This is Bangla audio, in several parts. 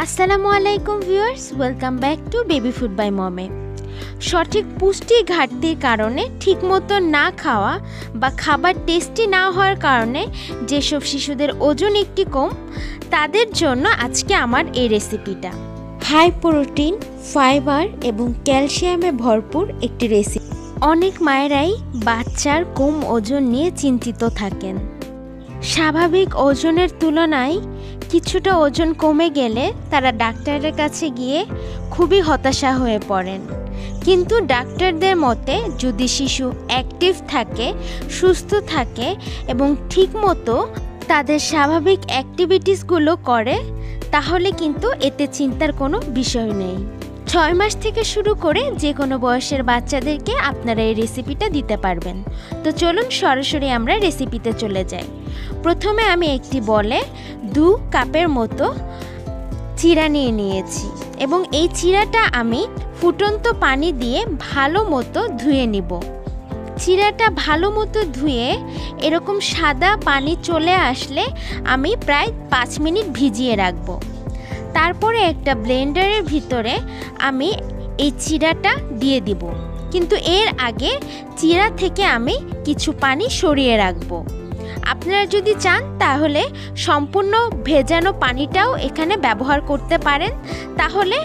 আসসালামু আলাইকুম viewers, welcome back to baby food by mom. সঠিক পুষ্টি ঘাটতির কারণে ঠিকমতো না খাওয়া বা খাবার টেস্টি না হওয়ার কারণে যেসব শিশুদের ওজন একটু কম, তাদের জন্য আজকে আমার এই রেসিপিটা হাই প্রোটিন, ফাইবার এবং ক্যালসিয়ামে ভরপুর একটি রেসিপি। অনেক মায়েরাই বাচ্চার কম ওজন নিয়ে চিন্তিত থাকেন। স্বাভাবিক ওজনের তুলনায় কিছুটা ওজন কমে গেলে তারা ডাক্তারের কাছে গিয়ে খুবই হতাশা হয়ে পড়েন। কিন্তু ডাক্তারদের মতে যদি শিশু অ্যাক্টিভ থাকে, সুস্থ থাকে এবং ঠিকমতো তাদের স্বাভাবিক অ্যাক্টিভিটিসগুলো করে, তাহলে কিন্তু এতে চিন্তার কোনো বিষয় নেই। 6 মাস থেকে শুরু করে যে কোনো বয়সের বাচ্চাদেরকে আপনারা এই রেসিপিটা দিতে পারবেন। তো চলুন সরাসরি আমরা রেসিপিতে চলে যাই। প্রথমে আমি একটি বলে 2 কাপের মতো চিড়া নিয়ে নিয়েছি এবং এই চিড়াটা আমি ফুটন্ত পানি দিয়ে ভালো মতো ধুয়ে নিব। চিড়াটা ভালো মতো ধুয়ে এরকম সাদা পানি চলে আসলে আমি প্রায় 5 মিনিট ভিজিয়ে রাখবো। তারপরে একটা ব্লেন্ডারের ভিতরে আমি এই চিড়াটা দিয়ে দিব, কিন্তু এর আগে চিড়া থেকে আমি কিছু পানি সরিয়ে রাখবো। আপনারা যদি চান তাহলে সম্পূর্ণ ভেজানো পানিটাও এখানে ব্যবহার করতে পারেন, তাহলে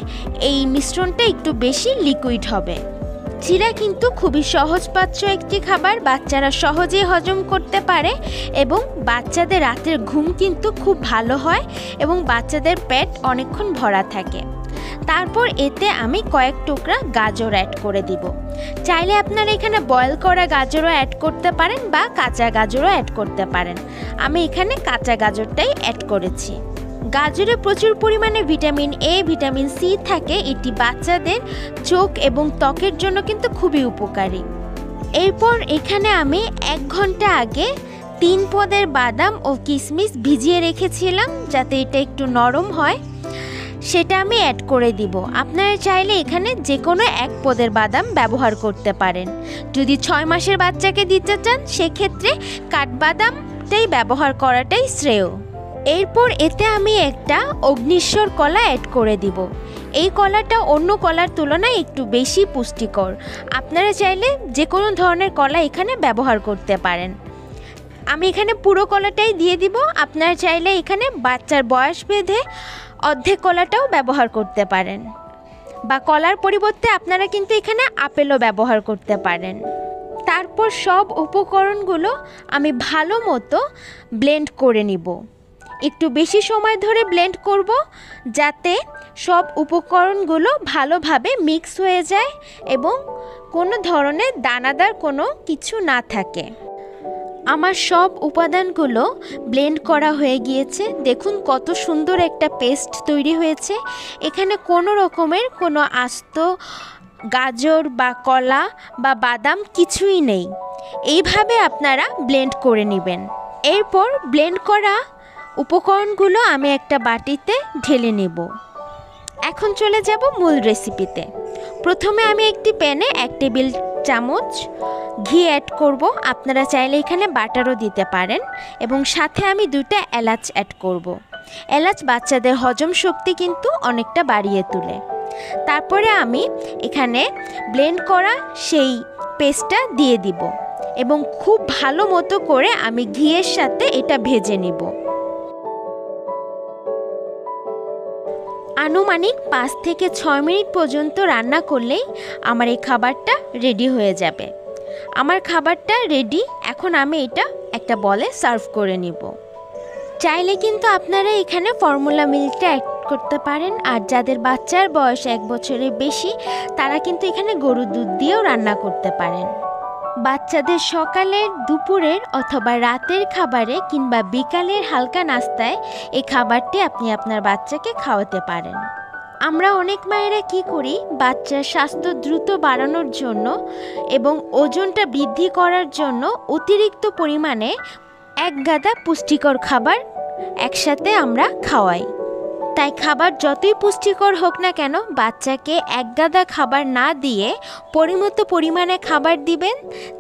এই মিশ্রণটা একটু বেশি লিকুইড হবে। চিড়া কিন্তু খুবই সহজপাচ্য একটি খাবার, বাচ্চারা সহজেই হজম করতে পারে এবং বাচ্চাদের রাতের ঘুম কিন্তু খুব ভালো হয় এবং বাচ্চাদের পেট অনেকক্ষণ ভরা থাকে। তারপর এতে আমি কয়েক টুকরা গাজর অ্যাড করে দিব। চাইলে আপনারা এখানে বয়েল করা গাজরও অ্যাড করতে পারেন বা কাঁচা গাজরও অ্যাড করতে পারেন। আমি এখানে কাঁচা গাজরটাই অ্যাড করেছি। গাজরে প্রচুর পরিমাণে ভিটামিন এ, ভিটামিন সি থাকে, এটি বাচ্চাদের চোখ এবং ত্বকের জন্য কিন্তু খুবই উপকারী। এরপর এখানে আমি 1 ঘন্টা আগে 3 পদের বাদাম ও কিশমিশ ভিজিয়ে রেখেছিলাম যাতে এটা একটু নরম হয়, সেটা আমি অ্যাড করে দিব। আপনারা চাইলে এখানে যে কোনো 1 পদের বাদাম ব্যবহার করতে পারেন। যদি 6 মাসের বাচ্চাকে দিতে চান সেক্ষেত্রে কাঠবাদামটাই ব্যবহার করাটাই শ্রেয়। এরপর এতে আমি একটা অগ্নিশ্বর কলা অ্যাড করে দিব। এই কলাটা অন্য কলার তুলনায় একটু বেশি পুষ্টিকর। আপনারা চাইলে যে কোনো ধরনের কলা এখানে ব্যবহার করতে পারেন। আমি এখানে পুরো কলাটাই দিয়ে দিব। আপনারা চাইলে এখানে বাচ্চার বয়স ভেদে অর্ধেক কলাটাও ব্যবহার করতে পারেন, বা কলার পরিবর্তে আপনারা কিন্তু এখানে আপেলও ব্যবহার করতে পারেন। তারপর সব উপকরণগুলো আমি ভালো মতো ব্লেন্ড করে নিব। একটু বেশি সময় ধরে ব্লেন্ড করব যাতে সব উপকরণগুলো ভালোভাবে মিক্স হয়ে যায় এবং কোনো ধরনের দানাদার কোনো কিছু না থাকে। আমার সব উপাদানগুলো ব্লেন্ড করা হয়ে গিয়েছে। দেখুন কত সুন্দর একটা পেস্ট তৈরি হয়েছে। এখানে কোনো রকমের কোনো আস্ত গাজর বা কলা বা বাদাম কিছুই নেই। এইভাবে আপনারা ব্লেন্ড করে নেবেন। এরপর ব্লেন্ড করা উপকরণগুলো আমি একটা বাটিতে ঢেলে নেব। এখন চলে যাব মূল রেসিপিতে। প্রথমে আমি একটি প্যানে 1 টেবিল চামচ ঘি অ্যাড করব। আপনারা চাইলে এখানে বাটারও দিতে পারেন এবং সাথে আমি 2টা এলাচ অ্যাড করব। এলাচ বাচ্চাদের হজম শক্তি কিন্তু অনেকটা বাড়িয়ে তোলে। তারপরে আমি এখানে ব্লেন্ড করা সেই পেস্টটা দিয়ে দিব এবং খুব ভালো মতো করে আমি ঘিয়ের সাথে এটা ভেজে নিব। আনুমানিক 5 থেকে 6 মিনিট পর্যন্ত রান্না করলেই আমার এই খাবারটা রেডি হয়ে যাবে। আমার খাবারটা রেডি। এখন আমি এটা একটা বলে সার্ভ করে নিব। চাইলে কিন্তু আপনারা এখানে ফর্মুলা মিল্কটা অ্যাড করতে পারেন, আর যাদের বাচ্চার বয়স 1 বছরের বেশি তারা কিন্তু এখানে গরুর দুধ দিয়েও রান্না করতে পারেন। বাচ্চাদের সকালের, দুপুরের অথবা রাতের খাবারে কিংবা বিকালের হালকা নাস্তায় এই খাবারটি আপনি আপনার বাচ্চাকে খাওয়াতে পারেন। আমরা অনেক মায়েরা কি করি, বাচ্চার স্বাস্থ্য দ্রুত বাড়ানোর জন্য এবং ওজনটা বৃদ্ধি করার জন্য অতিরিক্ত পরিমাণে 1 গাদা পুষ্টিকর খাবার একসাথে আমরা খাওয়াই। তাই খাবার যতই পুষ্টিকর হোক না কেন, বাচ্চাকে 1 গাদা খাবার না দিয়ে পরিমিত পরিমাণে খাবার দিবেন।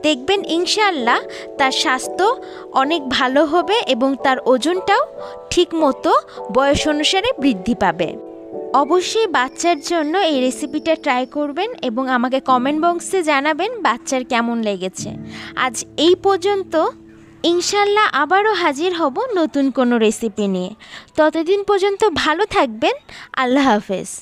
দেখবেন ইনশাআল্লাহ তার স্বাস্থ্য অনেক ভালো হবে এবং তার ওজনটাও ঠিকমতো বয়স অনুসারে বৃদ্ধি পাবে। অবশ্যই বাচ্চার জন্য এই রেসিপিটা ট্রাই করবেন এবং আমাকে কমেন্ট বক্সে জানাবেন বাচ্চার কেমন লেগেছে। আজ এই পর্যন্ত, ইনশাল্লাহ আবারও হাজির হব নতুন কোনো রেসিপি নিয়ে। ততদিন পর্যন্ত ভালো থাকবেন। আল্লাহ হাফেজ।